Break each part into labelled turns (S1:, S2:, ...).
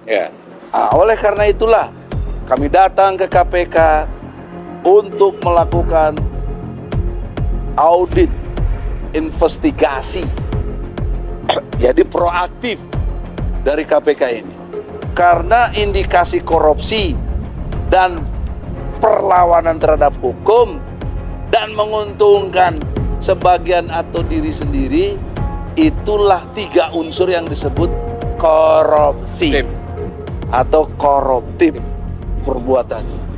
S1: Ya.
S2: Oleh karena itulah kami datang ke KPK untuk melakukan audit, investigasi. Jadi proaktif dari KPK ini. Karena indikasi korupsi dan perlawanan terhadap hukum dan menguntungkan sebagian atau diri sendiri, itulah 3 unsur yang disebut korupsi atau koruptif perbuatannya.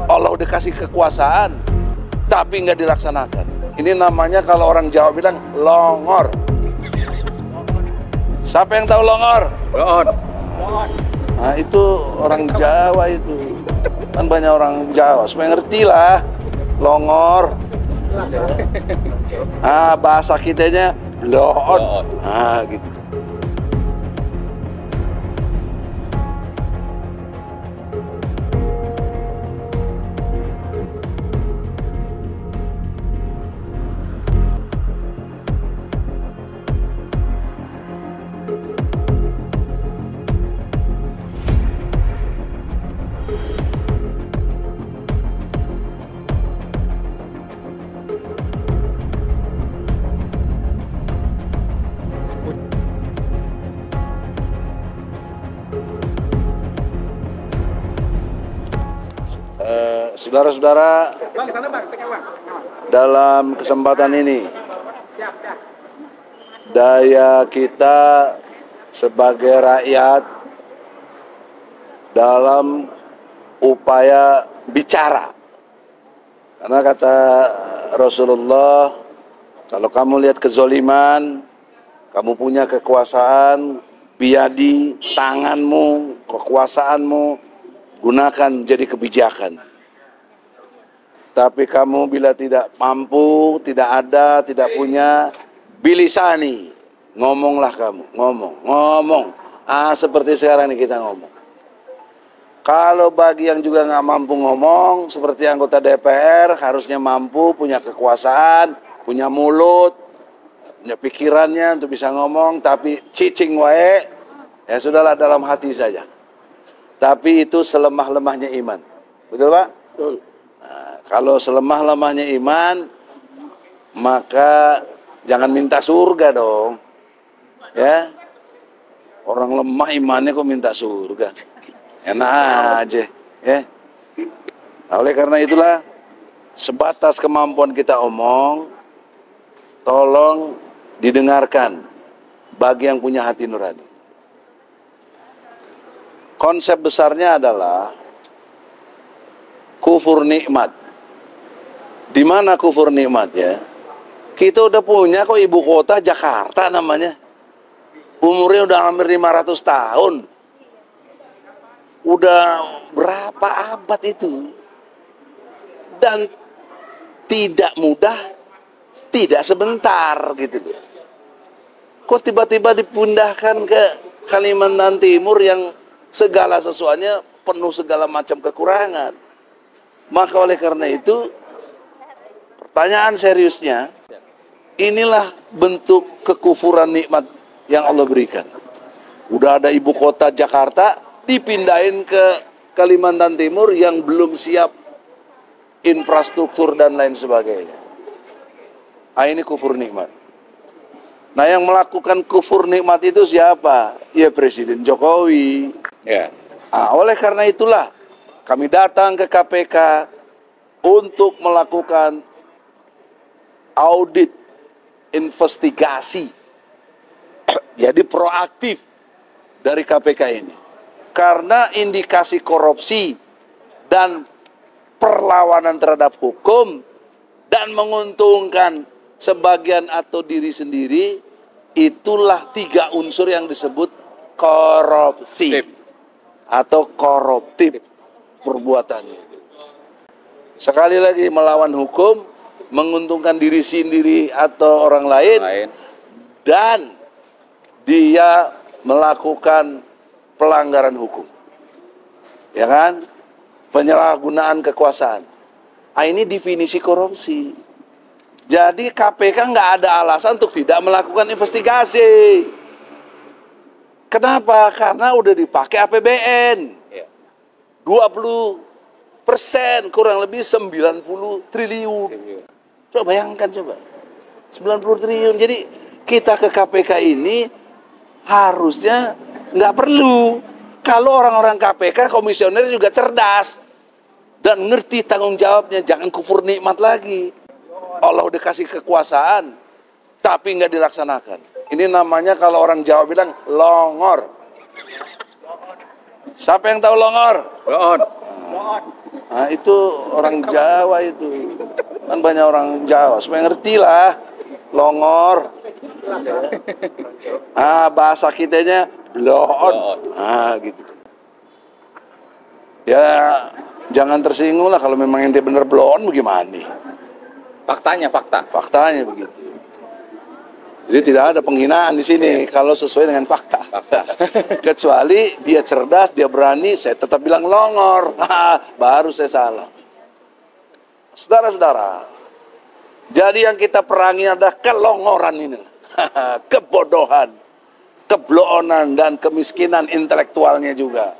S2: Allah udah kasih kekuasaan tapi nggak dilaksanakan. Ini namanya kalau orang Jawa bilang longor. Siapa yang tahu longor?
S1: Longor.
S2: Nah itu orang Jawa itu. Kan banyak orang Jawa, supaya ngerti lah longor. Bahasa kitanya loon. Gitu. Saudara-saudara, dalam kesempatan ini, daya kita sebagai rakyat dalam upaya bicara. Karena kata Rasulullah, kalau kamu lihat kezoliman, kamu punya kekuasaan, biadi, tanganmu, kekuasaanmu, gunakan jadi kebijakan. Tapi kamu bila tidak mampu, tidak ada, tidak punya, bilisani, ngomonglah kamu, ngomong. Seperti sekarang ini kita ngomong. Kalau bagi yang juga nggak mampu ngomong, seperti anggota DPR, harusnya mampu, punya kekuasaan, punya mulut, punya pikirannya untuk bisa ngomong, tapi cicing wae, ya sudahlah dalam hati saja. Tapi itu selemah-lemahnya iman. Betul Pak? Betul. Kalau selemah-lemahnya iman, maka jangan minta surga dong. Ya. Orang lemah imannya kok minta surga. Enak aja, ya. Oleh karena itulah, sebatas kemampuan kita omong, tolong didengarkan bagi yang punya hati nurani. Konsep besarnya adalah kufur nikmat. Di mana kufur nikmatnya? Kita udah punya kok ibu kota Jakarta namanya. Umurnya udah hampir 500 tahun. Udah berapa abad itu. Dan tidak mudah, tidak sebentar gitu. Kok tiba-tiba dipindahkan ke Kalimantan Timur yang segala sesuatunya penuh segala macam kekurangan. Maka oleh karena itu, pertanyaan seriusnya, inilah bentuk kekufuran nikmat yang Allah berikan. Udah ada ibu kota Jakarta, dipindahin ke Kalimantan Timur yang belum siap infrastruktur dan lain sebagainya. Ini kufur nikmat. Nah yang melakukan kufur nikmat itu siapa? Ya Presiden Jokowi.
S1: Ya.
S2: Oleh karena itulah kami datang ke KPK untuk melakukan audit, investigasi. Jadi proaktif dari KPK ini. Karena indikasi korupsi dan perlawanan terhadap hukum dan menguntungkan sebagian atau diri sendiri, itulah 3 unsur yang disebut korupsi atau koruptif perbuatannya. Sekali lagi, melawan hukum, menguntungkan diri sendiri atau orang lain, dan dia melakukan pelanggaran hukum, ya kan? Penyalahgunaan kekuasaan. Ah, ini definisi korupsi. Jadi KPK nggak ada alasan untuk tidak melakukan investigasi. Kenapa? Karena udah dipakai APBN. 20%, kurang lebih 90 triliun. Coba bayangkan coba. 90 triliun. Jadi kita ke KPK ini harusnya nggak perlu. Kalau orang-orang KPK, komisioner juga cerdas dan ngerti tanggung jawabnya. Jangan kufur nikmat lagi. Allah udah kasih kekuasaan, tapi nggak dilaksanakan. Ini namanya kalau orang Jawa bilang longor. Siapa yang tahu longor? Nah, itu orang Jawa itu. Kan banyak orang Jawa, supaya ngerti lah. Longor. Bahasa kitanya bloon. Gitu. Ya, jangan tersinggung lah kalau memang ente bener bloon bagaimana nih?
S1: Faktanya
S2: begitu. Jadi tidak ada penghinaan di sini kalau sesuai dengan fakta. Kecuali dia cerdas, dia berani, saya tetap bilang longor. Baru saya salah. Saudara-saudara, jadi yang kita perangi adalah kelongoran ini. Kebodohan, kebloonan, dan kemiskinan intelektualnya juga.